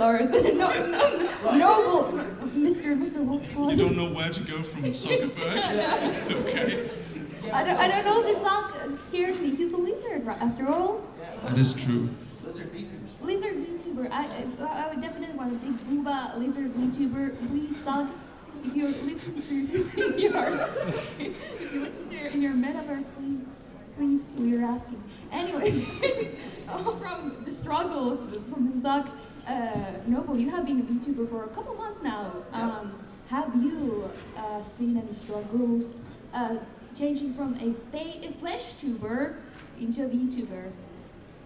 or Noble, Mr. You don't know where to go from Zuckerberg? Okay. I don't know, this song scares me. He's a lizard, after all. That is true. Lizard VTuber. Lizard VTuber. I would definitely want a big booba lizard VTuber. Please, Sug, if you're listening to in your metaverse, please, we're asking. Anyways, from the struggles from Zug, Noble, you have been a VTuber for a couple months now. Have you seen any struggles changing from a flesh tuber into a VTuber?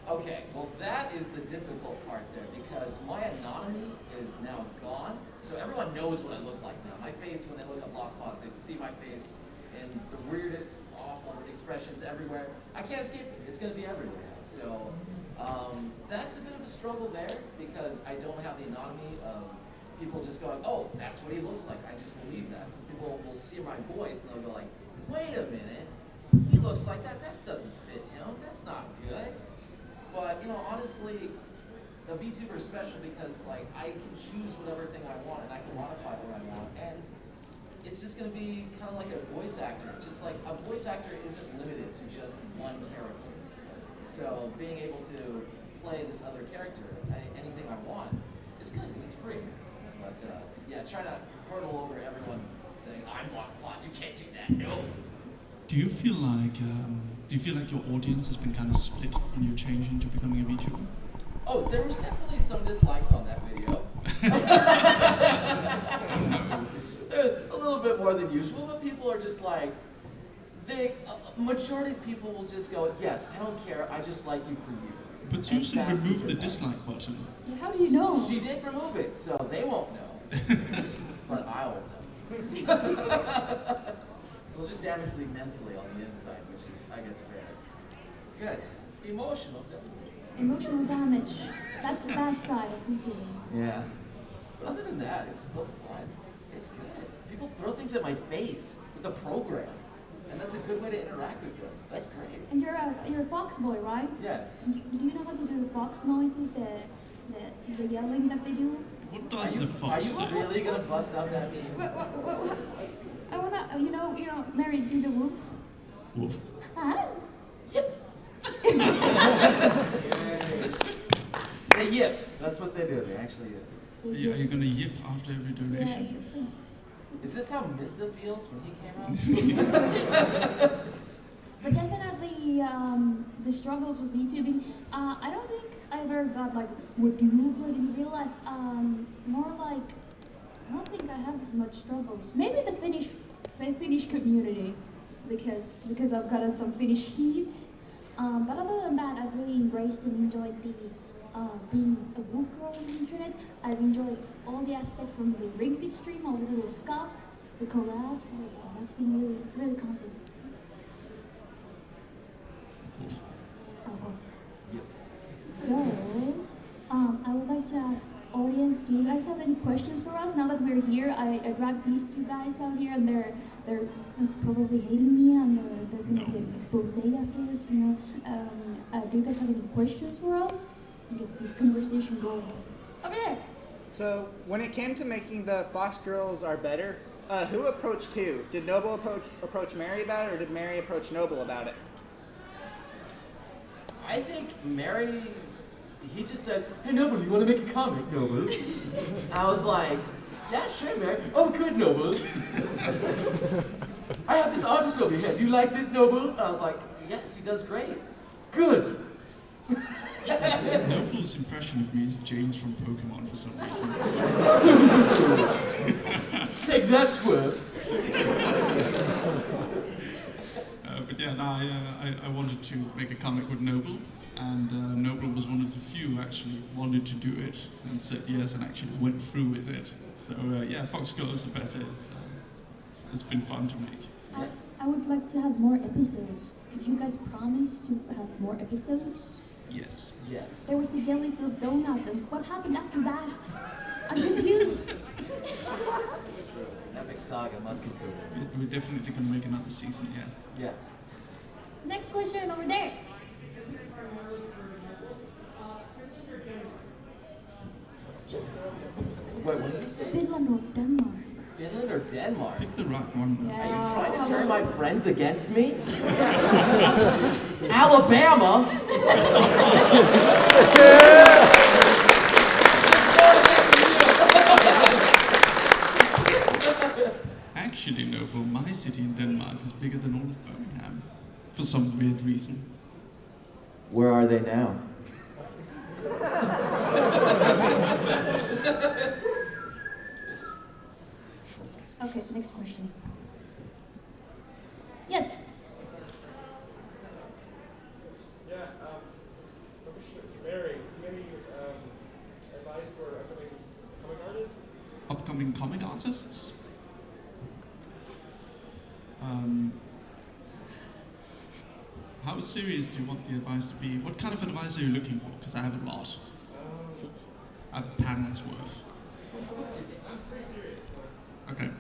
Okay, well that is the difficult part there because my anatomy is now gone, so everyone knows what I look like now. My face, when they look at Lost Pause, they see my face in the weirdest, awful expressions everywhere. I can't escape it. It's going to be everywhere now. So that's a bit of a struggle there because I don't have the anatomy of people just going, oh, that's what he looks like. I just believe that. People will see my voice and they'll go like, wait a minute, he looks like that. That doesn't fit him. That's not good. But, honestly, a VTuber is special because, I can choose whatever thing I want and I can modify what I want. And it's just going to be kind of like a voice actor. Just like a voice actor isn't limited to just one character. So being able to play this other character, anything I want, is good. It's free. But, try to hurdle over everyone saying, I'm Lost Pause, you can't do that. No. Do you feel like your audience has been kind of split when you change into becoming a VTuber? Oh, there was definitely some dislikes on that video. A little bit more than usual, but people are just like, majority of people will just go, yes, I don't care, I just like you for you. But Susan removed the dislike button. How do you know? She did remove it, so they won't know. But I will know. So it'll just damage me mentally on the inside, which is, I guess, fair. Good. Emotional damage. Emotional damage. That's the bad side of VTubing. Yeah. But other than that, it's still fun. It's good. People throw things at my face with the program. And that's a good way to interact with them. That's great. And you're a fox boy, right? Yes. Do you know how to do the fox noises, the yelling that they do? What does the fox say? Are you really gonna bust out that meme? I wanna, Mary, do the whoop. Woof. Yip. They yip. That's what they do. They actually yip. Yeah, you're gonna yip after every Yeah, donation. please. Is this how Mista feels when he came out? But definitely, the struggles with VTubing, I don't think I ever got what do you play in real life? More like, I don't think I have much struggles. Maybe the Finnish community, because I've gotten some Finnish heat. But other than that, I've really embraced and enjoyed being a wolf girl on the internet. I've enjoyed all the aspects from the ring fit stream, all the little stuff, the collabs. That's been really, really comforting. So, I would like to ask audience, do you guys have any questions for us? Now that we're here, I dragged these two guys out here, and they're probably hating me, and there's going to be an expose afterwards. Do you guys have any questions for us? Get this conversation going. Over there. So, when it came to making the Fox Girls Are Better, who approached who? Did Noble approach Mary about it, or did Mary approach Noble about it? I think Mary, he just said, hey Noble, you want to make a comic, Noble? I was like, yeah, sure, Mary. Oh, good, Noble. I have this artist over here. Do you like this, Noble? I was like, yes, he does great. Good. Noble's impression of me is James from Pokemon for some reason. Take that, twerp. But yeah, I wanted to make a comic with Noble, and Noble was one of the few who actually wanted to do it and said yes and actually went through with it. So yeah, Fox Girls Are Better. It's been fun to make. I would like to have more episodes. Did you guys promise to have more episodes? Yes. Yes. There was the jelly-filled donut, and what happened after that? I'm confused. It's true. Epic saga must continue. We're definitely going to make another season, yeah. Yeah. Next question over there. Wait, what did you say? Finland or Denmark? Finland or Denmark? Pick the right one. Are you trying to turn my friends against me? Alabama? Actually, Noble, my city in Denmark is bigger than all of Birmingham, for some weird reason. Where are they now? Okay, next question. Yes. Yeah, Mary, do you have any advice for upcoming comic artists? Upcoming comic artists? How serious do you want the advice to be? What kind of advice are you looking for? Because I have a lot. I have a panel's worth. I'm pretty serious. Okay.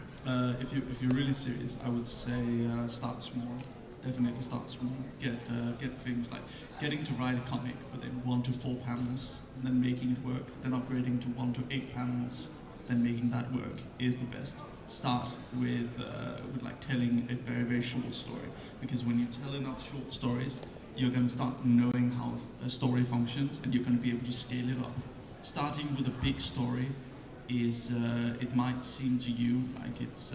If you're really serious, I would say start small. Definitely start small. Get things like getting to write a comic within 1 to 4 panels, and then making it work. Then upgrading to 1 to 8 panels, then making that work is the best. Start with like telling a very, very short story, because when you tell enough short stories, you're going to start knowing how a story functions, and you're going to be able to scale it up. Starting with a big story is it might seem to you like it's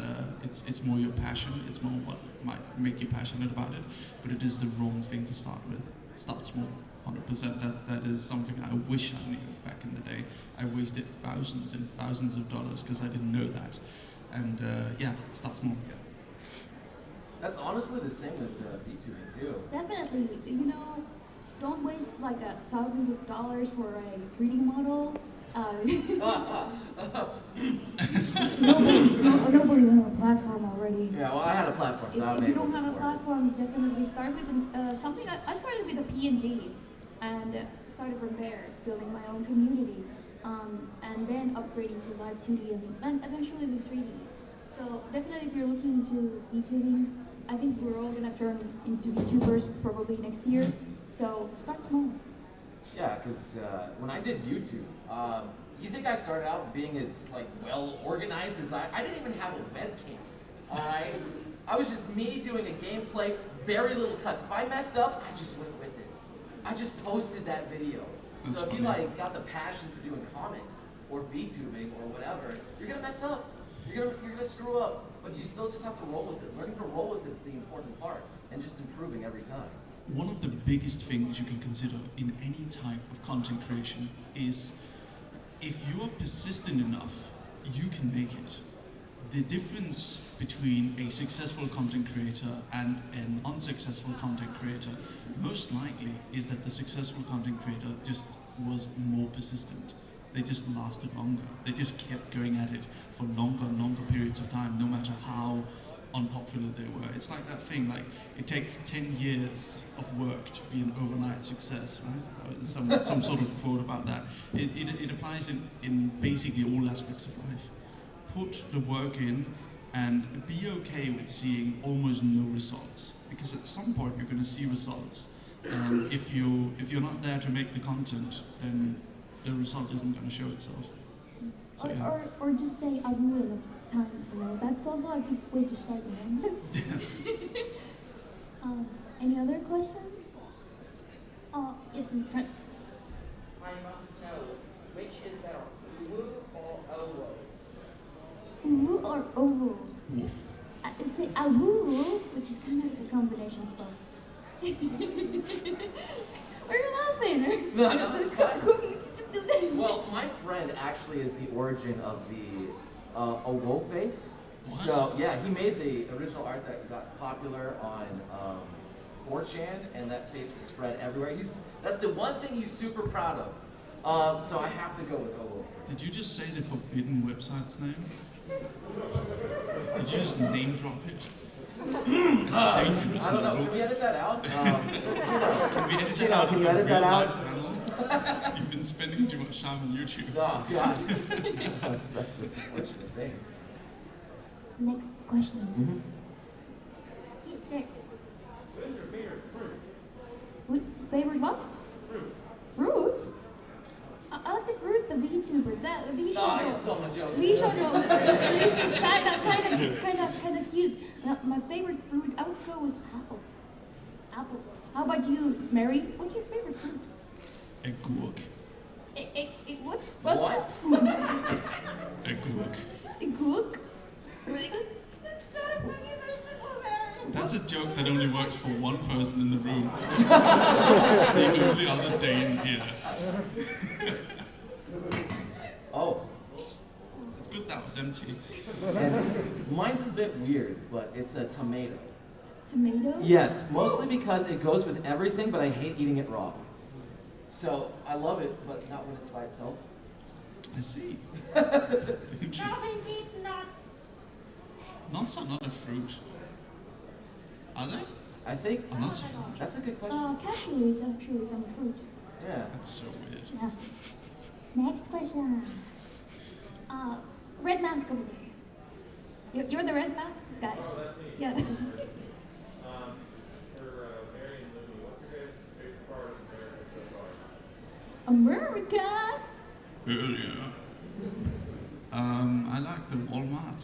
more your passion, it's more what might make you passionate about it, but it is the wrong thing to start with. Start small. 100%. That is something I wish I knew back in the day. I wasted thousands and thousands of dollars because I didn't know that. And yeah, start small. That's honestly the same with VTubing too. Definitely. You know, don't waste like thousands of dollars for a 3D model. Nobody has a platform already. Yeah, well, I had a platform, so I If made you don't one have a before. platform, definitely start with something. I started with a PNG and started from there, building my own community, and then upgrading to live 2D and eventually the 3D. So definitely, if you're looking into VTubing, I think we're all gonna turn into VTubers probably next year. So start small. Yeah, because when I did YouTube, you think I started out being as like well organized as I didn't even have a webcam. I was just me doing a gameplay, very little cuts. If I messed up, I just went with it. I just posted that video. That's So if you funny. like got the passion for doing comics or VTubing or whatever, you're gonna mess up. You're gonna screw up, but you still just have to roll with it. Learning to roll with it is the important part, and just improving every time. One of the biggest things you can consider in any type of content creation is if you are persistent enough, you can make it. The difference between a successful content creator and an unsuccessful content creator most likely is that the successful content creator just was more persistent. They just lasted longer. They just kept going at it for longer and longer periods of time, no matter how unpopular they were. It's like that thing, like it takes 10 years of work to be an overnight success, right? Some sort of quote about that. It applies in basically all aspects of life. Put the work in and be okay with seeing almost no results, because at some point you're going to see results, and if you're not there to make the content, then the result isn't going to show itself. So, yeah. Or just say I will enough times, you know. That's also a good way to start, you know. Yes. Any other questions? Yes, in front. I must know which is better, woo or owo? Woo or oval? Woof. It's a woo, which is kind of a combination of both. Are you laughing? No, no, it's fine. Who needs to do that? Well, my friend actually is the origin of the Owo face. What? So yeah, he made the original art that got popular on 4chan, and that face was spread everywhere. That's the one thing he's super proud of. So I have to go with Owo. Did you just say the forbidden website's name? Did you just name drop it? It's dangerous. I don't know. Noble. Can we edit that out? Can we edit that Gino, out can of you a edit that real out? life panel? You've been spending too much time on YouTube. Oh God. that's the unfortunate thing. Next question. Mm-hmm. Yes, sir. What is your favorite fruit? Favorite what? Fruit. Fruit? I like the fruit the VTuber. That You stole my joke. We should know. Kind of cute. My favorite fruit, I would go with apple. Apple. How about you, Mary? What's your favorite fruit? A gurk. What's What? that? A gurk. A gurk? That's a joke that only works for one person in the room. The only other Dane here. Oh, It's good that was empty. and mine's a bit weird, but it's a tomato. Tomato? Yes, mostly because it goes with everything, but I hate eating it raw. So I love it, but not when it's by itself. I see. Interesting. Nothing beats nuts. Nuts are not a fruit. Are they? I think Are nuts a fruit? that's a good question. Cashew is actually from a fruit. Yeah. That's so weird. Yeah. Next question. Red mask over there. You're the red mask guy. Oh, that's me. Yeah. For Mary and Lumi, what's your guys' favorite part of America so far? America. Hell yeah. I like the Walmart.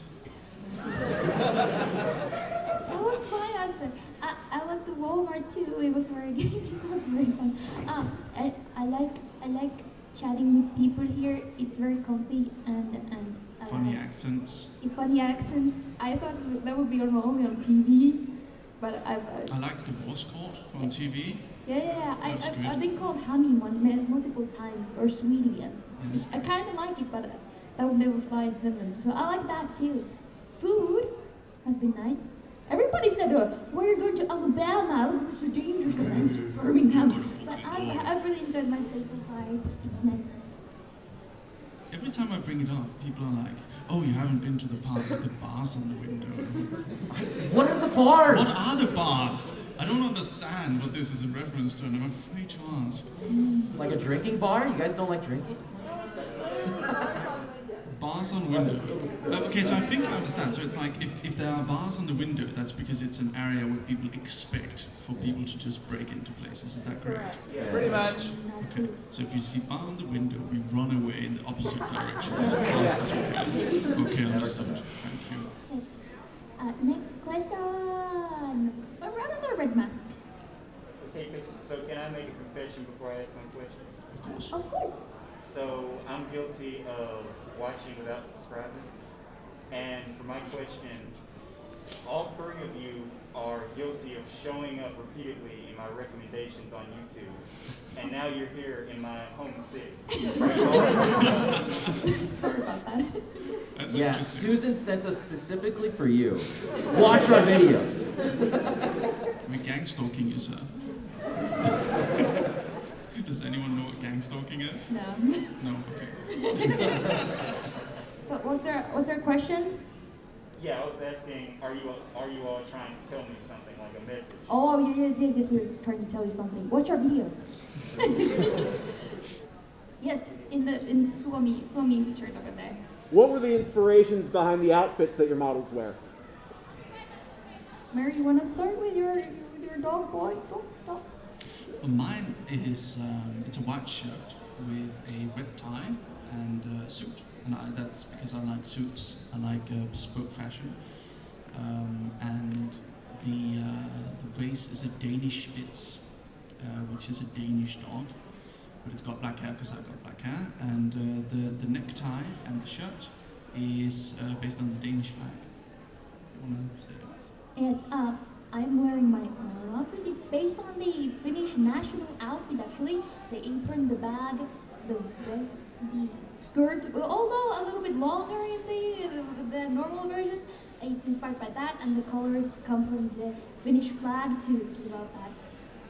That was my answer. I like the Walmart too. It was very good. It was very fun. I like chatting with people here. It's very comfy and Funny accents. funny accents. I thought that would be only on TV, but I like Divorce Court on TV. yeah. That's good. I've been called honey multiple times or sweetie, and Yes. I kind of like it, but that would never fly in Finland. So I like that too. Food has been nice. Everybody said, we're going to Alabama. Alabama's so dangerous. And I'm to Birmingham. But I've really enjoyed my stay so far. It's nice. Every time I bring it up, people are like, oh, you haven't been to the park with the bars on the window. What are the bars? What are the bars? I don't understand what this is a reference to, and I'm afraid to ask. Like a drinking bar? You guys don't like drinking? Bars on window. Okay, so I think I understand. So it's like if there are bars on the window, that's because it's an area where people expect for people to just break into places. Is that correct? Pretty much. Okay. So if you see bar on the window, we run away in the opposite direction as fast as we can. Okay, understood. Thank you. Yes. Next question. Another red mask. Okay, so can I make a confession before I ask my question? Of course. Of course. So I'm guilty of watching without subscribing. And for my question, all three of you are guilty of showing up repeatedly in my recommendations on YouTube. And now you're here in my home sick. Sorry about that. That's Yeah, interesting. Susan sent us specifically for you. Watch our videos. We're gang stalking you, sir. Does anyone know what gang stalking is? No. No? Okay. So was there a question? Yeah, I was asking, are you all trying to tell me something, like a message? Oh yes, we're trying to tell you something. Watch our videos. Yes, in Suomi featured over there. What were the inspirations behind the outfits that your models wear? Mary, you wanna start with your dog boy? Dog? Well, mine is it's a white shirt with a red tie and a suit, and that's because I like suits. I like bespoke fashion, and the race is a Danish Spitz, which is a Danish dog, but it's got black hair because I've got black hair, and the necktie and the shirt is based on the Danish flag. You wanna say this? Yes, I'm wearing my outfit. It's based on the Finnish national outfit actually. The apron, the bag, the vest, the skirt, although a little bit longer in the normal version. It's inspired by that, and the colors come from the Finnish flag to give out that,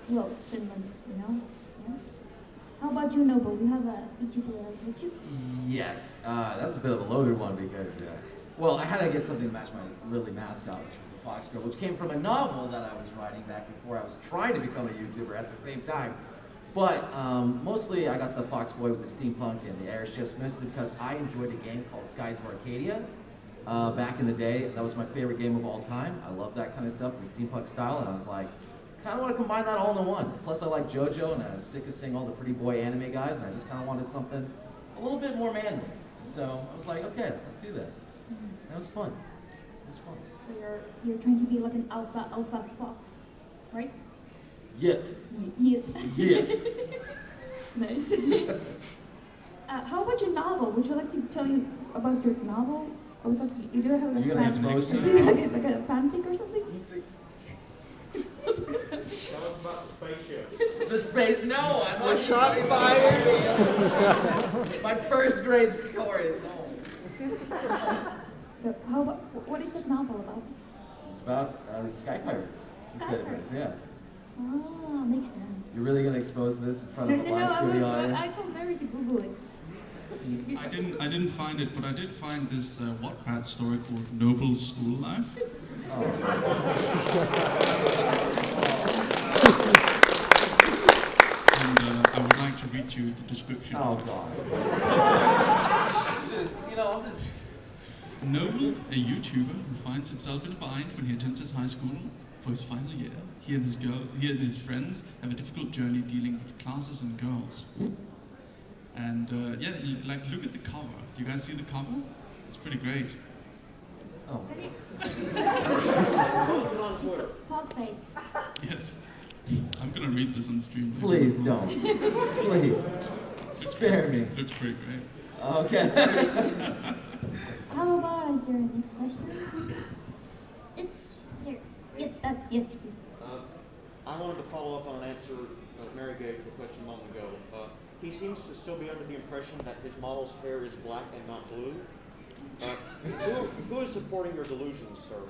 well, Finland, you know? Yeah. How about you, Noble? You have a YouTuber outfit too? Yes, that's a bit of a loaded one because, well, I had to get something to match my Lily mascot, which was the Fox Girl, which came from a novel that I was writing back before I was trying to become a YouTuber at the same time. But mostly I got the Fox Boy with the steampunk and the airships, mostly because I enjoyed a game called Skies of Arcadia. Back in the day, that was my favorite game of all time. I love that kind of stuff, the steampunk style, and I was like, kind of want to combine that all into one. Plus I like JoJo, and I was sick of seeing all the pretty boy anime guys, and I just kind of wanted something a a little bit more manly. So I was like, okay, let's do that. That was fun. It was fun. So you're trying to be like an alpha fox, right? Yeah. Yeah. Yeah. Nice. How about your novel? Would you like to tell you about your novel? Or like you do have like You're gonna expose me? like a fanfic or something? Tell us about the spaceship. The space. No, I'm not. Shots fired. My first grade story. No. So how about, what is that novel about? It's about sky pirates. Sky Pirates, yes. Ah, makes sense. You're really gonna expose this in front No, of a no, no, live studio I audience? told Mary to Google it. I didn't find it, but I did find this Wattpad story called Noble's School Life. Oh. And I would like to read you the description Oh of it. God. I'm just. Noble, a YouTuber who finds himself in a bind when he attends his high school for his final year. He and his friends have a difficult journey dealing with classes and girls. And look at the cover. Do you guys see the cover? It's pretty great. Oh. Pog face. Yes. I'm gonna read this on stream. later. Please don't. Please. Spare me. Looks pretty great. Okay. How about, is there a next question? It's here. Yes, yes. I wanted to follow up on an answer Mary gave to a question a moment ago. He seems to still be under the impression that his model's hair is black and not blue. Who is supporting your delusions, sir?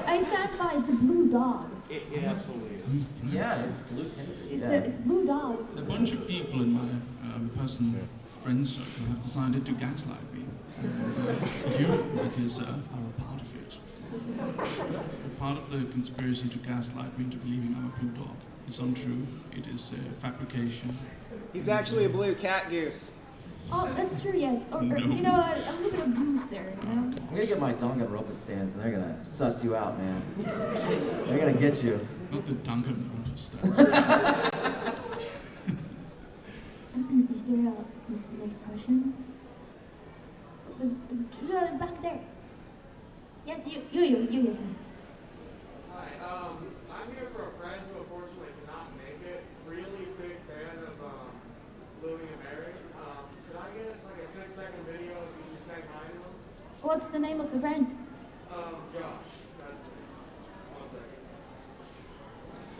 I stand by, it's a blue dog. It absolutely is. Yeah, it's blue tinted. It's blue dog. A bunch of people in my personal friend circle have decided to gaslight me. And you, my dear sir, are a part of it. A part of the conspiracy to gaslight me into believing I'm a blue dog. It's untrue. It is a fabrication. He's actually a blue cat goose. Oh, that's true, yes. Or No. you know, a little bit of goose there, you know? I'm gonna get my Danganronpa stands and they're gonna suss you out, man. They're gonna get you. Not the Danganronpa stats. Is there a next question? Back there. Yes, you. Hi, I'm here for a friend who unfortunately cannot make it. Really big fan of Lumi and Mary. Could I get like a 6-second video of you just saying hi to him? What's the name of the friend? Josh. That's it. 1 second.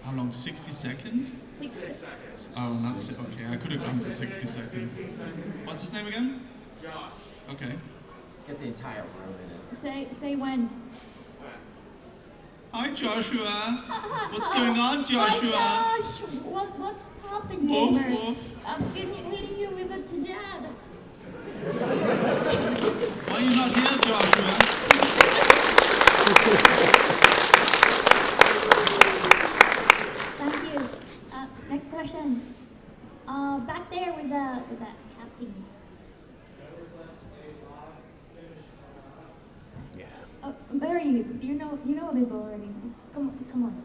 How long? 60 seconds? 6 seconds. Oh, that's it. Okay, I could have gone for 60 seconds. What's his name again? Josh. Okay. Let's get the entire room in it. Say when. Hi, Joshua. What's going on, Joshua? Hi, Josh. What's poppin', Woof, gamer? woof. I'm hitting you with it to death. Why are you not here, Joshua? Thank you. Next question. Back there with that captain. Mary, you know this already. Come on.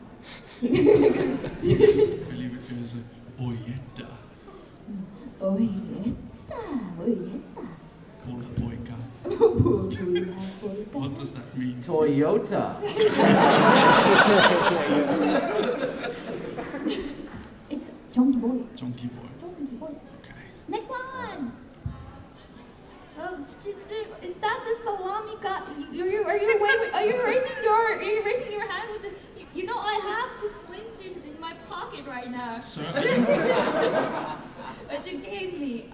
I believe it goes like, Oyeta. Oyeta. Pola boyka. What does that mean? Toyota. It's Chunky Boy. Chunky boy. Chunky Boy. Okay. Next one. Is that the salami cut? Are you raising your hand with the? You know I have the Slim Jims in my pocket right now. Sir, That you gave me.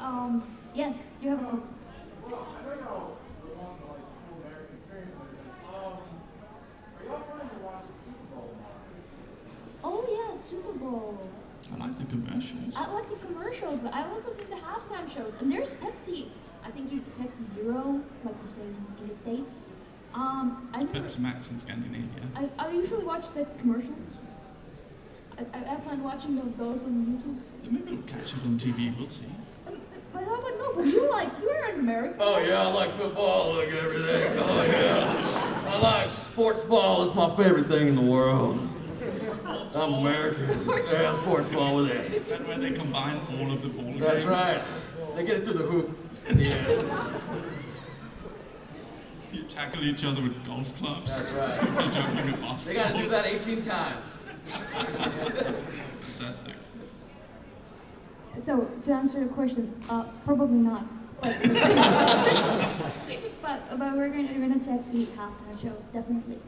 Yes, you have a call. Well, I don't know the one like cool American experience and everything. Are y'all planning to watch the Super Bowl tomorrow? Oh yeah, Super Bowl. I like the commercials. I like the commercials. I also see the halftime shows, and there's Pepsi. I think it's Pepsi Zero, like you say in the States. It's Pepsi Max in Scandinavia. I usually watch the commercials. I plan watching those on YouTube. Maybe we'll catch it on TV. We'll see. But how about no? But you're an American. Oh yeah, I like football, I like everything. Oh yeah. I like sports ball, it's my favorite thing in the world. Sports ball. American. Yeah, sports ball with it. Is that where they combine all of the ball games? That's right. They get it through the hoop. Yeah. You tackle each other with golf clubs. That's right. You're jumping at basketball. They gotta do that 18 times. Fantastic. So to answer your question, probably not. But, but we're gonna check the halftime show definitely.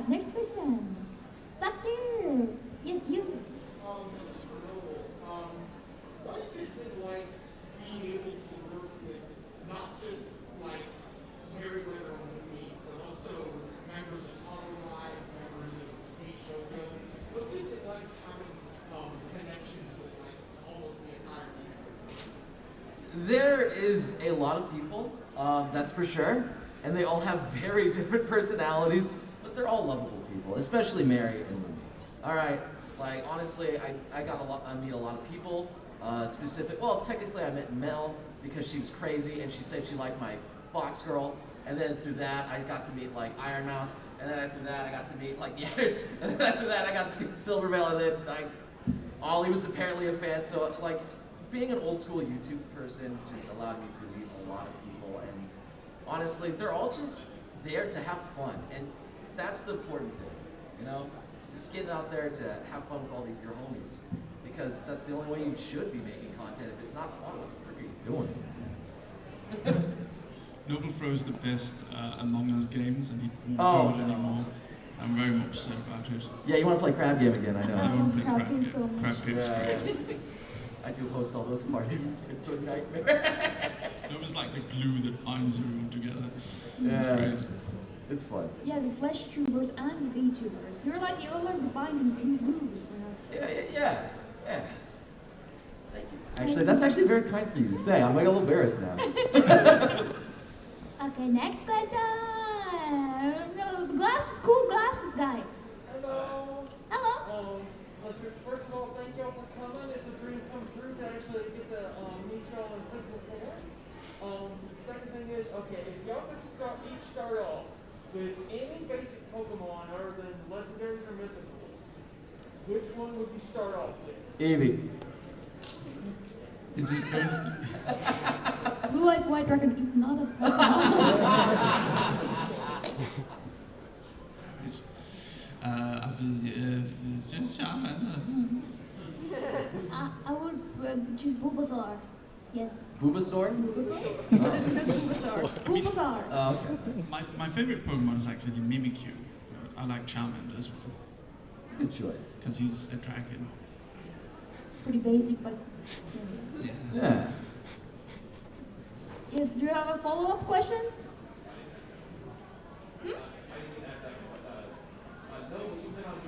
Next question. Back there. Yes, you. This is for Noble. What has it been like being able to work with not just like Meriwether and Lumi, but also members of Hollow Live, members of Free Shoko? What's it been like having connections with like almost the entire community? There is a lot of people, that's for sure, and they all have very different personalities, but they're all lovable people, especially Mary and Lumi. All right, like honestly, I meet a lot of people. Well, technically I met Mel because she was crazy and she said she liked my Fox Girl, and then through that I got to meet like Iron Mouse, and then after that I got to meet like Yetters, and then after that I got to meet Silverveil, and then like Ollie was apparently a fan. So like being an old school YouTube person just allowed me to meet a lot of people, and honestly they're all just there to have fun, and that's the important thing, you know, just getting out there to have fun with all your homies, because that's the only way you should be making content. If it's not fun, what the frick are you doing? Noble throws the best Among Us games, and he won't Oh, do it anymore. I'm very upset about it. Yeah, you want to play Crab Game again, I I know. want to play Crab Crab Game's Game. so much. Crab Game's Yeah. great. I do host all those parties. It's a nightmare. Noble's like the glue that binds everyone together. It's Yeah. great. It's fun. Yeah, the Flash tubers and the VTubers. You're like the other binding glue. Yeah. Thank you. Actually, that's actually very kind for you to say. I'm like a little embarrassed now. Okay, next question. No, the cool glasses guy. Hello. Hello. Listen, first of all, thank y'all for coming. It's a dream come true to actually get to meet y'all in physical form. Second thing is, okay, if y'all could each start off with any basic Pokemon other than legendaries or mythicals, which one would you start off with? Eevee. Is it only... Blue Eyes White Dragon is not a I would choose Bulbasaur. Yes. Bulbasaur? Bulbasaur. Bulbasaur. Oh, okay. My favorite Pokemon is actually Mimikyu. I like Charmander as well. It's a good choice. Because he's a dragon. Pretty basic, but. Yeah. Yeah. Yes, do you have a follow-up question?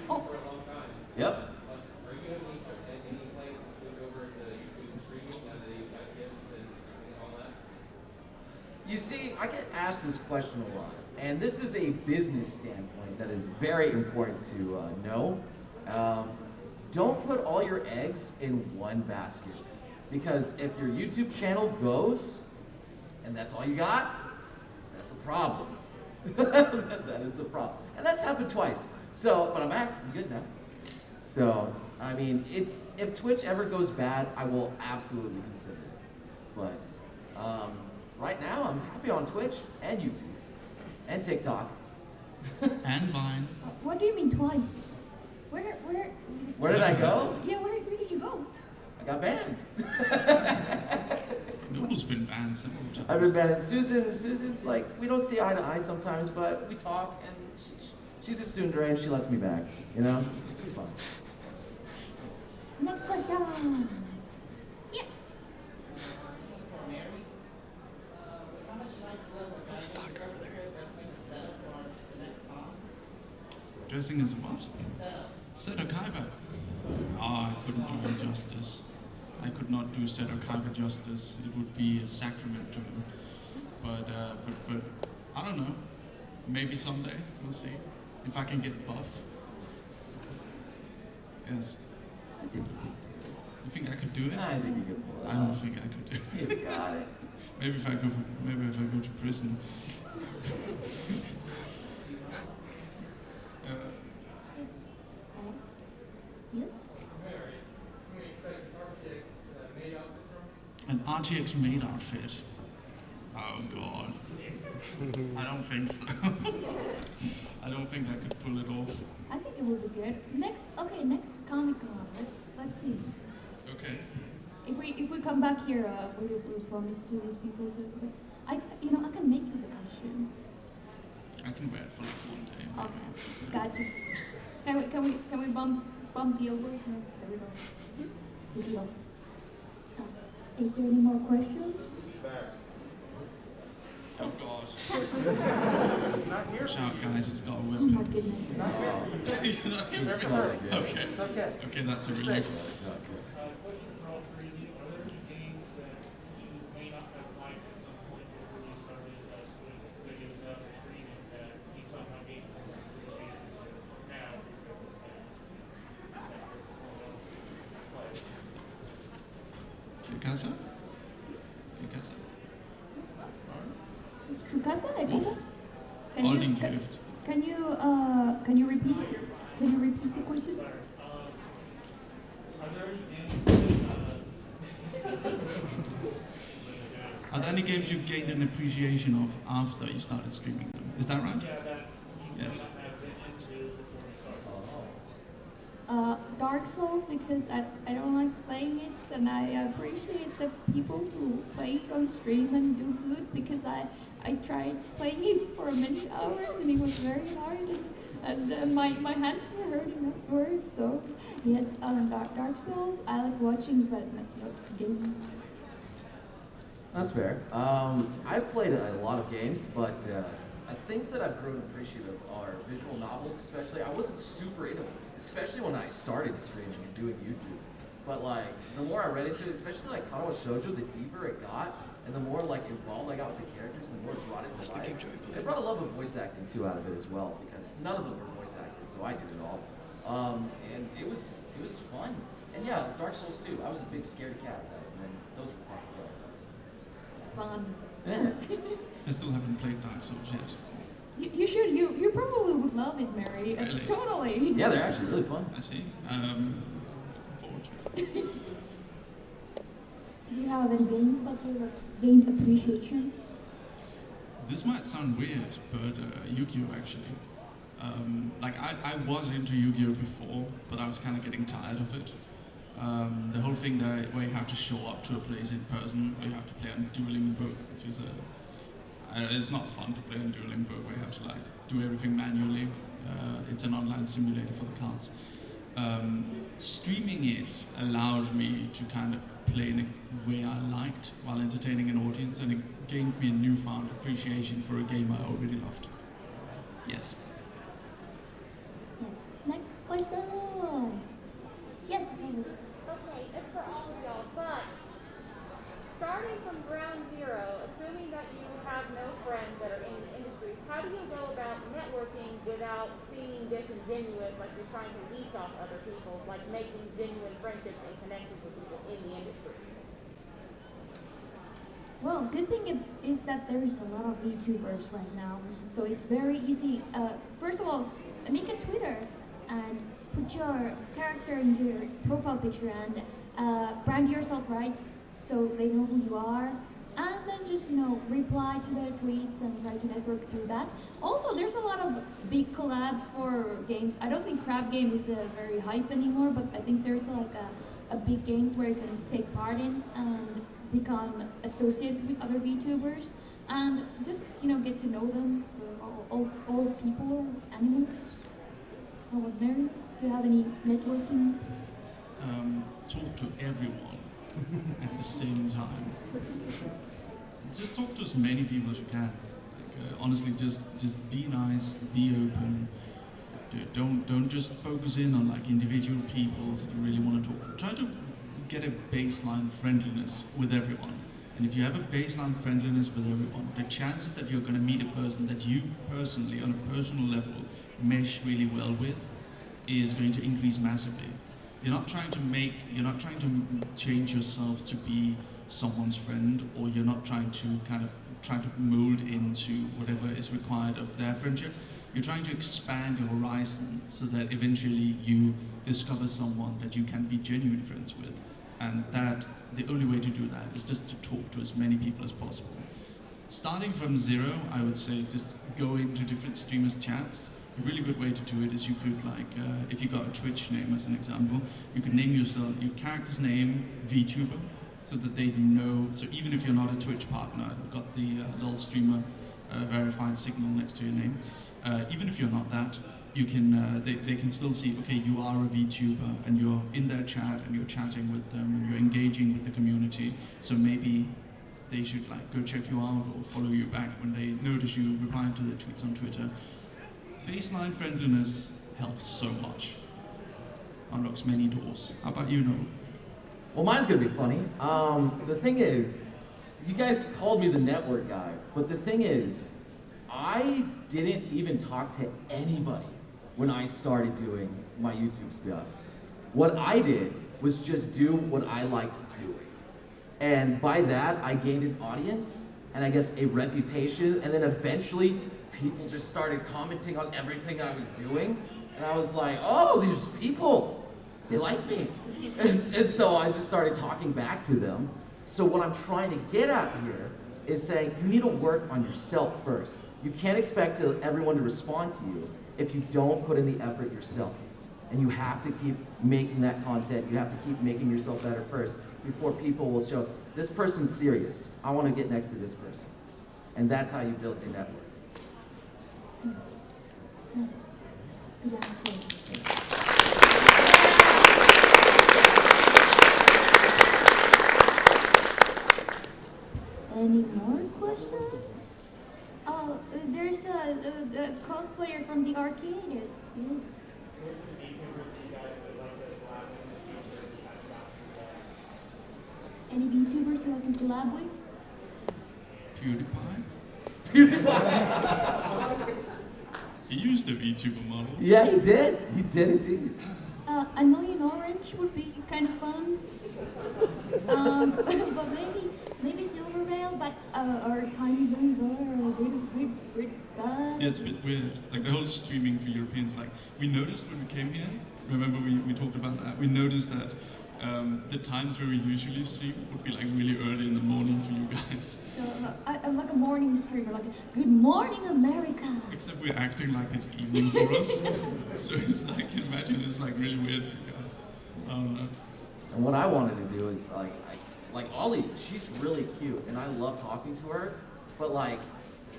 Oh. Yep. You see, I get asked this question a lot, and this is a business standpoint that is very important to know. Don't put all your eggs in one basket, because if your YouTube channel goes, and that's all you got, that's a problem. That is a problem. And that's happened twice. So, but I'm back, I'm good now. So, I mean, if Twitch ever goes bad, I will absolutely consider it. But, right now, I'm happy on Twitch and YouTube and TikTok. And Vine. What do you mean twice? Where did I go? Yeah, where did you go? I got banned. Noble's been banned several times. I've been banned. Susan's like, we don't see eye to eye sometimes, but we talk, and she's a tsundere and she lets me back. You know, it's fun. Next question. Yeah. Dressing as a what? Seto Kaiba. I couldn't do him justice. I could not do Seto Kaiba justice. It would be a sacrament to him. But I don't know. Maybe someday. We'll see. If I can get buff. Yes. You think I could do it? I think you could pull it I don't off. think I could do it. You got it. Maybe if I go to prison. An RTX made outfit. Oh god. I don't think so. I don't think I could pull it off. I think it would be good. Next Kamicon. Let's see. Okay. If we come back here, we promise to these people to. I can make you the costume. I can wear it for like one day. Okay, gotcha. Can we bump the elbows? No, there we go. It's a deal. Is there any more questions? Oh god. Watch out, guys, it's got a Oh weapon. my goodness. Okay. Okay, that's a relief. Question for all three of you. Are there any games that you may not have liked at some point before you started putting videos up or streaming that you somehow gave more appreciation to now? ¿Qué casa? ¿Qué casa? Tu casa? ¿De casa? Wolf. Holding gift. Can you repeat the question? Are there any games Are there any games you gained an appreciation of after you started streaming them? Is that right? that you Yes. have been into before you started? Dark Souls, because I don't like playing it, and I appreciate the people who play it on stream and do good, because I tried playing it for many hours and it was very hard, and my hands were hurting afterwards. So yes, Dark Souls I like watching, but not gaming. That's fair. I've played a lot of games, but things that I've grown appreciative are visual novels, especially. I wasn't super into them, especially when I started streaming and doing YouTube. But like, the more I read into it, especially like Kanawa Shoujo, the deeper it got, and the more like involved I got with the characters, and the more it brought it to life. It brought a love of voice acting too out of it as well, because none of them were voice acted, so I did it all. And it was fun. And yeah, Dark Souls 2. I was a big scaredy cat of that, and then those were fun to play. Fun. Yeah. I still haven't played Dark Souls yet. You should. You probably would love it, Mary. Really? Totally. Yeah, they're actually really fun. I see. Looking forward to it. Do you have any games that you gained appreciation? This might sound weird, but Yu-Gi-Oh! Actually. Like I was into Yu-Gi-Oh! Before, but I was kind of getting tired of it. The whole thing that where you have to show up to a place in person, where you have to play on dueling book, which is it's not fun to play on dueling book where you have to like do everything manually. It's an online simulator for the cards. Streaming it allowed me to kind of play in a way I liked while entertaining an audience, and it gained me a newfound appreciation for a game I already loved. Yes. Yes. Next question. Yes. Okay, it's for all of y'all, but starting from ground zero, assuming that you have no friends that are in the industry, how do you go about networking without seeming disingenuous, like you're trying to leech off other people, like making genuine friendships and connections with people in the industry? Well, good thing is that there's a lot of VTubers right now, so it's very easy. First of all, make a Twitter and put your character in your profile picture and brand yourself right, so they know who you are. And then just, reply to their tweets and try to network through that. Also, there's a lot of big collabs for games. I don't think Crab Game is very hype anymore, but I think there's like a big games where you can take part in and become associated with other VTubers and just, get to know them, all people, animals. How about Mary? Do you have any networking? Talk to everyone at the same time. Just talk to as many people as you can. Like, honestly, just be nice, be open. Don't just focus in on like individual people that you really want to talk. Try to get a baseline friendliness with everyone. And if you have a baseline friendliness with everyone, the chances that you're going to meet a person that you personally, on a personal level, mesh really well with, is going to increase massively. You're not trying to change yourself to be someone's friend, or you're not trying to mold into whatever is required of their friendship. You're trying to expand your horizon so that eventually you discover someone that you can be genuine friends with. And that the only way to do that is just to talk to as many people as possible. Starting from zero, I would say just go into different streamers' chats. A really good way to do it is you could if you got a Twitch name as an example, you could name yourself, your character's name, VTuber, so that they know, so even if you're not a Twitch partner, you've got the little streamer verified signal next to your name. Even if you're not that, you can they can still see, okay, you are a VTuber and you're in their chat and you're chatting with them and you're engaging with the community. So maybe they should go check you out or follow you back when they notice you replying to their tweets on Twitter. Baseline friendliness helps so much. Unlocks many doors. How about you, Noel? Well, mine's gonna be funny. The thing is, you guys called me the network guy, but the thing is, I didn't even talk to anybody when I started doing my YouTube stuff. What I did was just do what I liked doing. And by that, I gained an audience, and I guess a reputation, and then eventually, people just started commenting on everything I was doing, and I was like, oh, these people, they like me. And so I just started talking back to them. So what I'm trying to get at here is saying you need to work on yourself first. You can't expect everyone to respond to you if you don't put in the effort yourself. And you have to keep making that content. You have to keep making yourself better first before people will show, this person's serious. I want to get next to this person. And that's how you build a network. Yes. Good answer. Any more questions? Oh, there's a cosplayer from the arcade. Yes. Any VTubers you can collab with? PewDiePie? He used a VTuber model. Yeah, he did. He did indeed. A Million Orange would be kind of fun. But maybe Silvervale, but our time zones are pretty bad. Yeah, it's a bit weird. Like the whole streaming for Europeans, we noticed when we came here, remember we talked about that, we noticed that the times where we usually stream would be really early in the morning for you guys. So I'm like a morning streamer, good morning America. Except we're acting like it's evening for us. So it's imagine it's really weird for you guys. I don't know. And what I wanted to do is like Ollie, she's really cute and I love talking to her, but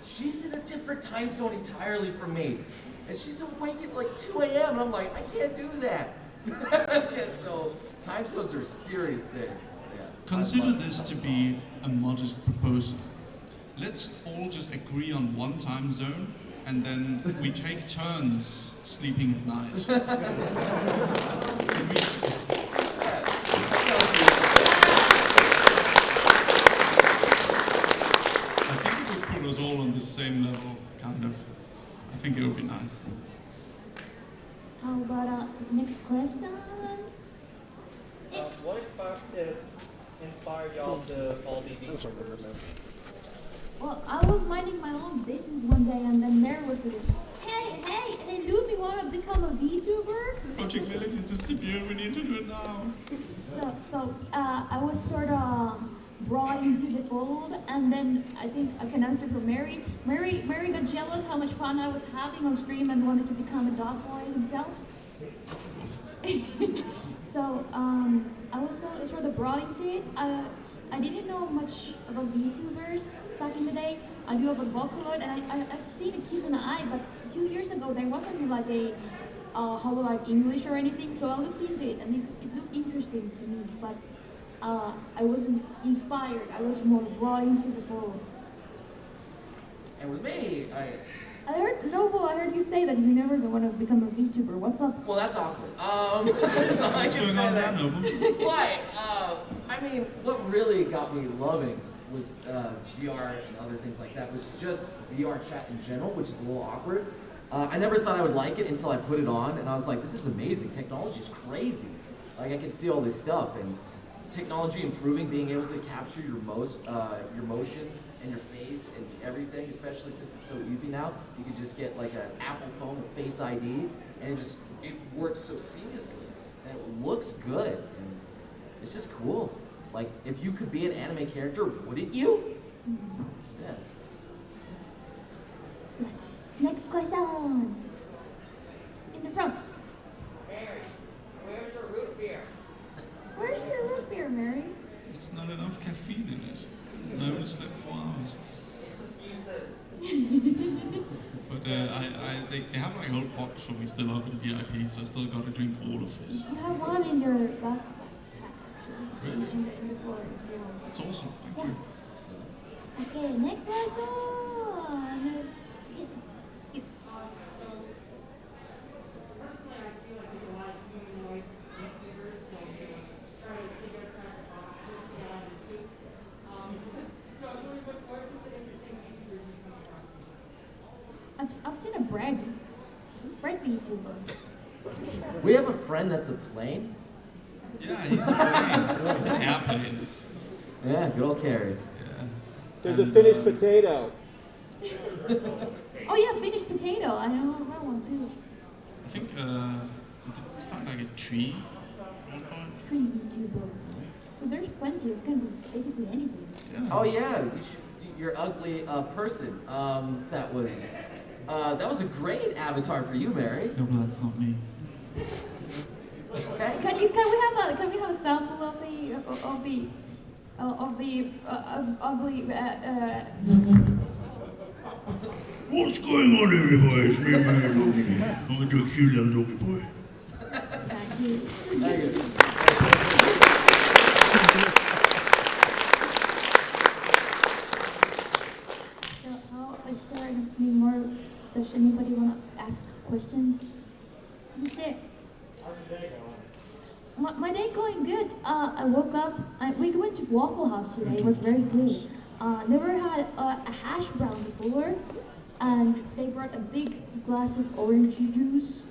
she's in a different time zone entirely from me. And she's awake at 2 a.m. and I'm like, I can't do that. Yeah, so time zones are a serious thing. Yeah, consider this to be a modest proposal. Let's all just agree on one time zone and then we take turns sleeping at night. I think it would put us all on the same level, kind of. I think it would be nice. How about next question? What inspired y'all to all be VTubers? Well, I was minding my own business one day, and then there was the hey, Lumi, wanna become a VTuber? Project Village is just disappeared. We need to do it now. So I was sort of brought into the fold, and then I think I can answer for Mary. Mary got jealous how much fun I was having on stream and wanted to become a dog boy himself. So I was sort of brought into it. I didn't know much about VTubers back in the day. I knew about Vocaloid, and I've seen a Kiss on the Eye, but 2 years ago there wasn't a HoloLive English or anything, so I looked into it, and it looked interesting to me, but I wasn't inspired. I was more brought into the fold. And with me, I heard you say that you never want to become a VTuber. What's up? well, that's awkward. So I What's can going say on that. there, Noble? Why? I mean, what really got me loving was VR and other things like that. Was just VR chat in general, which is a little awkward. I never thought I would like it until I put it on, and I was like, this is amazing. Technology is crazy. I can see all this stuff, and technology improving, being able to capture your motions and your face and everything, especially since it's so easy now. You can just get an Apple phone with Face ID, and it works so seamlessly, and it looks good. And it's just cool. Like, if you could be an anime character, wouldn't you? Yeah. Yes. Next question. In the front. Mary, where's your root beer? Where's your root beer, Mary? There's not enough caffeine in it. I only slept 4 hours. Excuses. But they have like a whole box for me still up in VIP, so I still got to drink all of it. You have one in your backpack, actually. Really? In the floor, if you want. That's awesome. Thank you. Okay, next question. Yes. You. Personally, I feel like there's a lot of humanoid YouTubers, so try to figure out some options around it too. So I was wondering, what are some of the interesting YouTubers you come across? I've seen a bread VTuber. We have a friend that's a plane. Yeah, he's a plane. He's an airplane. Yeah, good old Carrie. Yeah. There's a finished potato. Oh yeah, finished potato. I know that one too. I think we found like a tree at one point. Tree VTuber. So there's plenty. It can be basically anything. Yeah. Oh yeah, you should do your ugly person. That was a great avatar for you, Mary. No, but that's not me. Okay. Can we have a sample of the ugly What's going on, everybody? It's me, Mary Logan. I'm gonna do a cute little doggy boy. Thank you. Thank you. So how is there any more? Does anybody want to ask questions? Who's there? How's your day going? My day going good. I woke up. We went to Waffle House today. It was very good. Never had a hash brown before, and they brought a big glass of orange juice.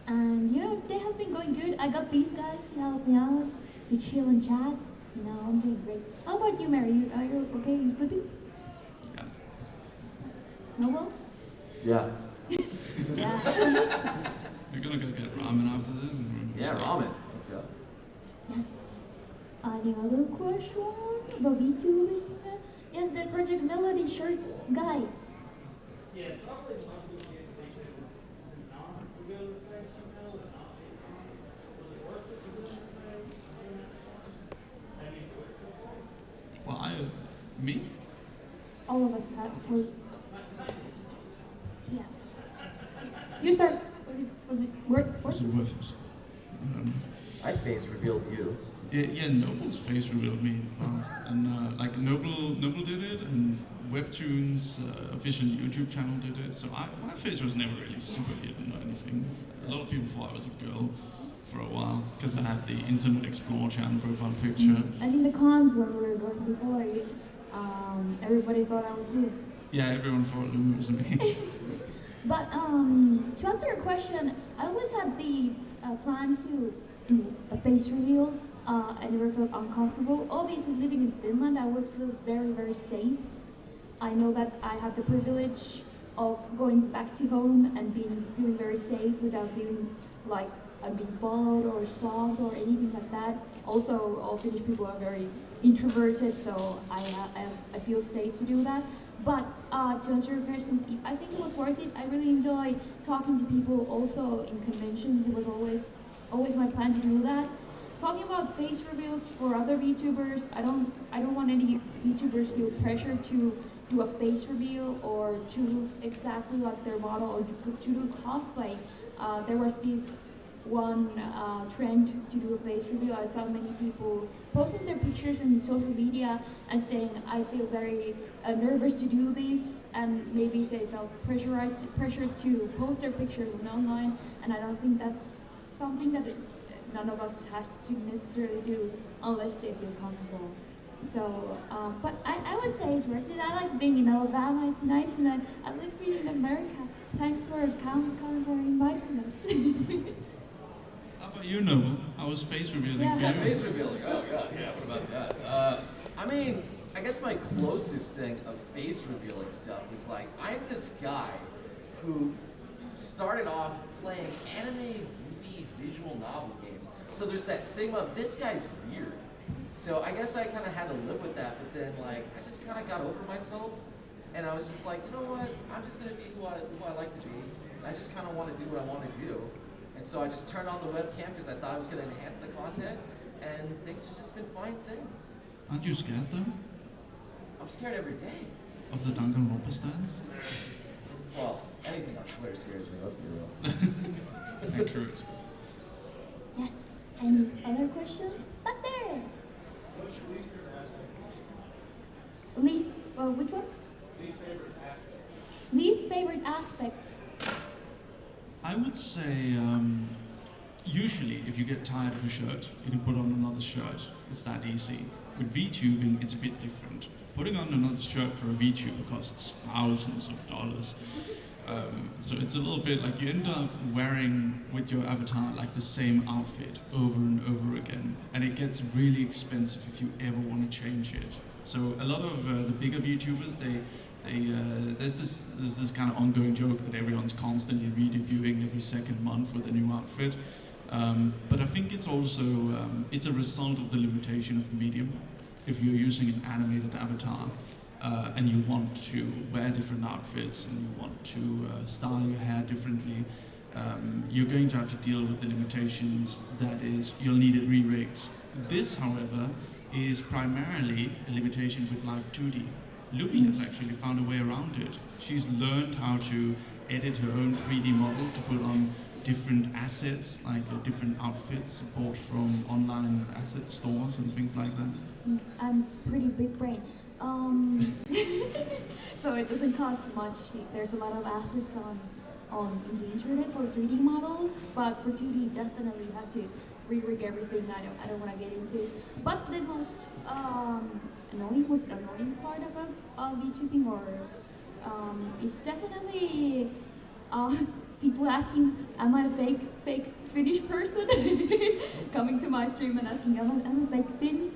And you know, they have been going good. I got these guys to help me out, to chill and chat. You know, I'm doing great. How about you, Mary? Are you okay? You sleeping? Yeah. Noble? Yeah. Yeah. We're gonna go get ramen after this. And Yeah, ramen. Let's go. Yes. Any other question about VTubing? Yes, the Project Melody shirt guy. Yeah, so I believe most people get addicted to non-reveal effects, was it worth it to do anything? Have you do it so far? Well, me? All of us have. Yeah. You start. Was it worth? Was it worth it? I face revealed you. Yeah, Noble's face revealed me last, and like Noble did it, and Webtoon's official YouTube channel did it. So my face was never really super hidden or anything. A lot of people thought I was a girl for a while because I had the Internet Explorer channel profile picture. I think the cons when we were going before, everybody thought I was you. Yeah, everyone thought Lumi was me. But to answer your question, I always had the plan to do a face reveal. I never felt uncomfortable. Obviously, living in Finland, I always feel very, very safe. I know that I have the privilege of going back to home and feeling very safe without feeling like I'm being followed or stalked or anything like that. Also, all Finnish people are very introverted, so I feel safe to do that. But to answer your question, I think it was worth it. I really enjoy talking to people also in conventions. It was always my plan to do that. Talking about face reveals for other VTubers, I don't want any VTubers feel pressure to do a face reveal or to look exactly like their model or to do cosplay. There was this one trend to do a face reveal. I saw many people posting their pictures in social media and saying, I feel very nervous to do this, and maybe they felt pressured to post their pictures online, and I don't think that's something that none of us has to necessarily do unless they feel comfortable. So, but I would say it's worth it. I like being in Alabama. It's nice, and I like being in America. Thanks for Kamicon for inviting us. How about you, Noble? How was face revealing for Yeah, you? face revealing. Oh, yeah. What about that? I mean, I guess my closest thing of face revealing stuff is like, I'm this guy who started off playing anime, movie, visual novel games. So there's that stigma of this guy's weird. So I guess I kind of had to live with that, but then like I just kind of got over myself, and I was just like, you know what? I'm just gonna be who I like to be. I just kind of want to do what I want to do, and so I just turned on the webcam because I thought it was gonna enhance the content, and things have just been fine since. Aren't you scared though? I'm scared every day. Of the Danganronpa stance? Well, anything on Twitter scares me. Let's be real. Accurate. Yes. Any other questions? Back there. What's your least favorite aspect? Which one? Least favorite aspect. Least favorite aspect. I would say, usually if you get tired of a shirt, you can put on another shirt. It's that easy. With VTubing, it's a bit different. Putting on another shirt for a VTuber costs thousands of dollars. So it's a little bit like you end up wearing with your avatar like the same outfit over and over again, and it gets really expensive if you ever want to change it. So a lot of the bigger VTubers, there's this kind of ongoing joke that everyone's constantly redebuting every second month with a new outfit. But I think it's also it's a result of the limitation of the medium. If you're using an animated avatar and you want to wear different outfits and you want to style your hair differently, you're going to have to deal with the limitations. That is, you'll need it re-rigged. This, however, is primarily a limitation with Live 2D. Lumi has actually found a way around it. She's learned how to edit her own 3D model to put on different assets, like different outfits, support from online asset stores and things like that. I'm pretty big brain. So it doesn't cost much. There's a lot of assets on in the internet for 3D models, but for 2D, definitely you have to re-rig everything. I don't want to get into. But the most annoying part of VTubing or is definitely people asking, am I a fake Finnish person? Coming to my stream and asking, am I a fake Finn?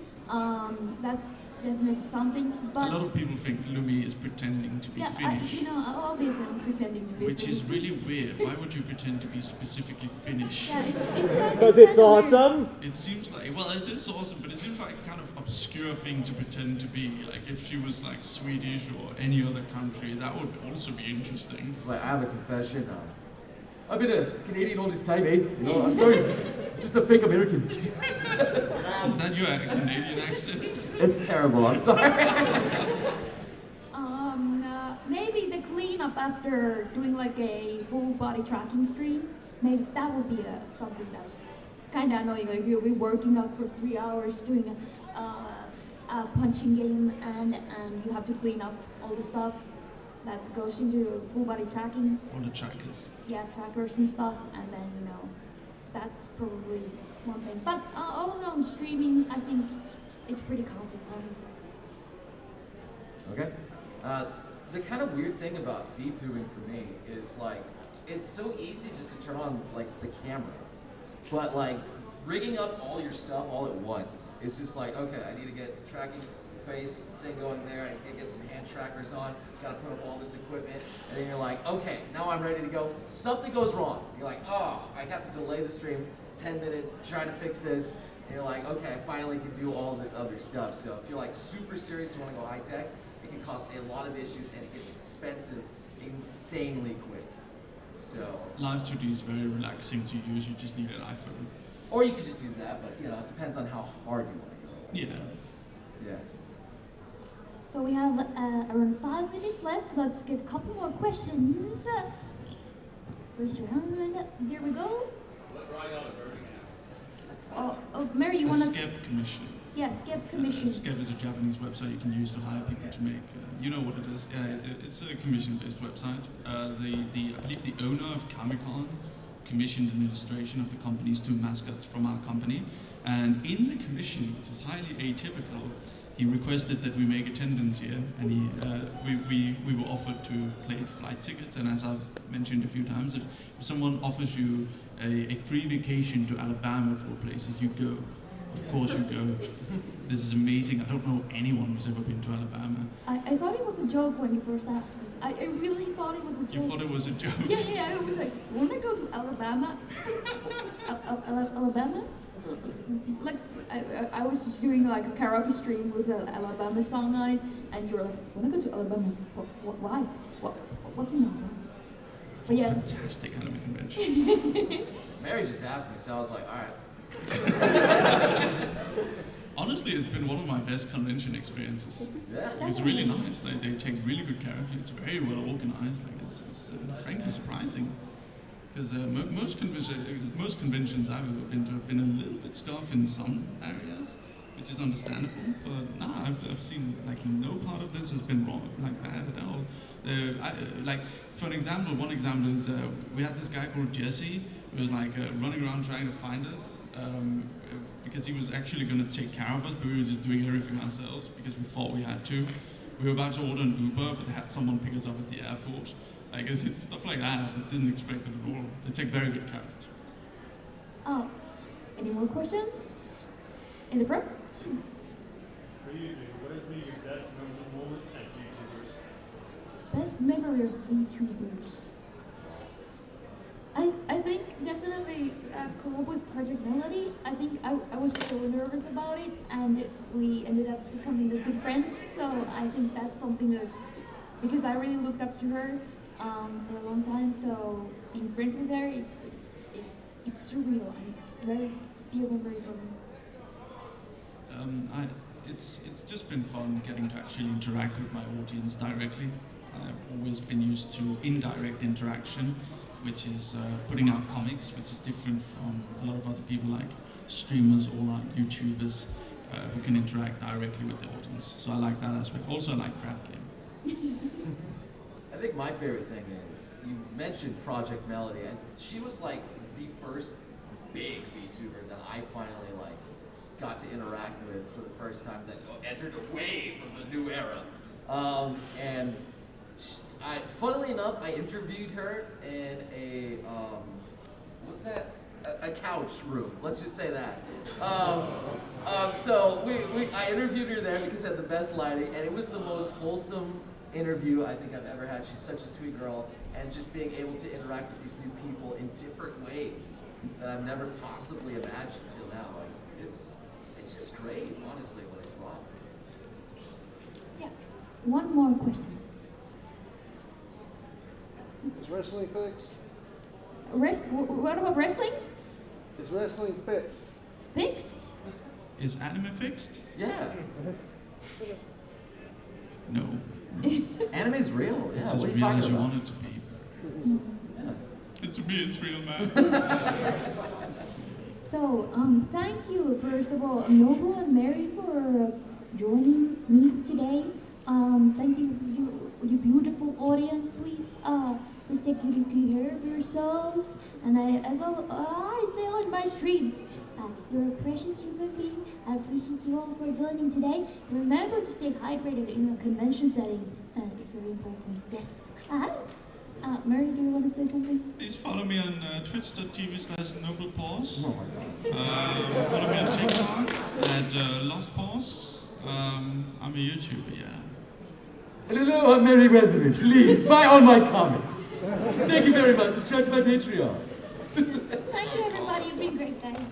That's definitely something. But a lot of people think Lumi is pretending to be Finnish. Obviously I'm pretending to be which Finnish. is really weird. Why would you pretend to be specifically Finnish? Yeah, because it's awesome. It seems like, well, it is awesome, but it seems like a kind of obscure thing to pretend to be. Like if she was like Swedish or any other country, that would also be interesting. It's like, I have a confession. I've been a Canadian all this time, eh? You know, I'm sorry, just a fake American. Is that your Canadian accent? It's terrible, I'm sorry. Maybe the cleanup after doing like a full body tracking stream, maybe that would be something that's kind of annoying. Like you'll be working out for 3 hours doing a punching game and you have to clean up all the stuff that goes into full body tracking. All the trackers. Yeah, trackers and stuff, and then that's probably one thing. But all along streaming, I think it's pretty complicated. Okay. The kind of weird thing about VTubing for me is like, it's so easy just to turn on like the camera, but like rigging up all your stuff all at once is just like, okay, I need to get the tracking face thing going there, I can get some hand trackers on, gotta put up all this equipment, and then you're like, okay, now I'm ready to go. Something goes wrong. You're like, oh, I got to delay the stream 10 minutes trying to fix this. And you're like, okay, I finally can do all this other stuff. So if you're like super serious, you wanna go high tech, it can cause a lot of issues and it gets expensive insanely quick. So Live 2D is very relaxing to use, you just need an iPhone. or you could just use that, but it depends on how hard you want to go. Yeah. Yes. So we have around 5 minutes left. Let's get a couple more questions. First round. There we go. Oh, Mary, you want to? Skep Commission. Yeah, Skep Commission. Skep is a Japanese website you can use to hire people to make. You know what it is? Yeah, it's a commission-based website. I believe the owner of Kamicon commissioned an illustration of the company's 2 mascots from our company, and in the commission, which is highly atypical, he requested that we make attendance here, and we were offered to plate flight tickets. And as I've mentioned a few times, if someone offers you a free vacation to Alabama for places, you go. Of course you go. This is amazing. I don't know anyone who's ever been to Alabama. I thought it was a joke when you first asked me. I really thought it was a joke. You thought it was a joke? Yeah. I was like, wanna go to Alabama? Alabama? like I was just doing like a karaoke stream with an Alabama song on it, and you were like, "Wanna go to Alabama? Why? What's in Alabama?" But yes. Fantastic anime convention. Mary just asked me, so I was like, all right. Honestly, it's been one of my best convention experiences. Yeah. It's really nice. They take really good care of you. It's very well organized. Like it's frankly surprising. Because most conventions I've ever been to have been a little bit scuffed in some areas, which is understandable. But nah, I've seen like no part of this has been wrong, like bad at all. Like for an example, one example is we had this guy called Jesse who was like running around trying to find us because he was actually going to take care of us, but we were just doing everything ourselves because we thought we had to. We were about to order an Uber, but they had someone pick us up at the airport. Like it's stuff like that. I didn't expect it at all. They take very good care of it. Oh, any more questions? In the front? For you, what has been your best memorable moment as YouTubers? Best memory of VTubers. I think definitely collab with Project Melody. I think I was so nervous about it, and we ended up becoming good friends. So I think that's something that's, because I really looked up to her for a long time. So being friends with her, it's surreal, and it's very dear memory for me. It's just been fun getting to actually interact with my audience directly. I've always been used to indirect interaction, which is putting out comics, which is different from a lot of other people like streamers or like YouTubers who can interact directly with the audience. So I like that aspect. Also, I like crap game. I think my favorite thing is, you mentioned Project Melody, and she was like the first big VTuber that I finally like got to interact with for the first time, that entered a wave of the new era. And funnily enough, I interviewed her in a, what's that? A couch room, let's just say that. So I interviewed her there because it had the best lighting, and it was the most wholesome interview I think I've ever had. She's such a sweet girl, and just being able to interact with these new people in different ways that I've never possibly imagined till now. Like, it's just great, honestly, what it's brought. Yeah. One more question. Is wrestling fixed? What about wrestling? Is wrestling fixed? Fixed? Is anime fixed? Yeah. No. Anime's real. Yeah. It's as what are you real talking as you about? want it to be. Yeah. And to me, it's real, man. So, thank you, first of all, Noble and Mary, for joining me today. Thank you, you beautiful audience. Please take good care of yourselves. And I say on my streams, you're a precious human being. I appreciate you all for joining today. Remember to stay hydrated in a convention setting. It's very important. Yes. Mary, do you want to say something? Please follow me on twitch.tv/noblepause. Oh my God. Follow me on TikTok at Lost Pause. I'm a YouTuber, yeah. Hello, Mary Weathery. Please buy all my comics. Thank you very much. Subscribe to my Patreon. Thank you, everybody. You've been great, guys.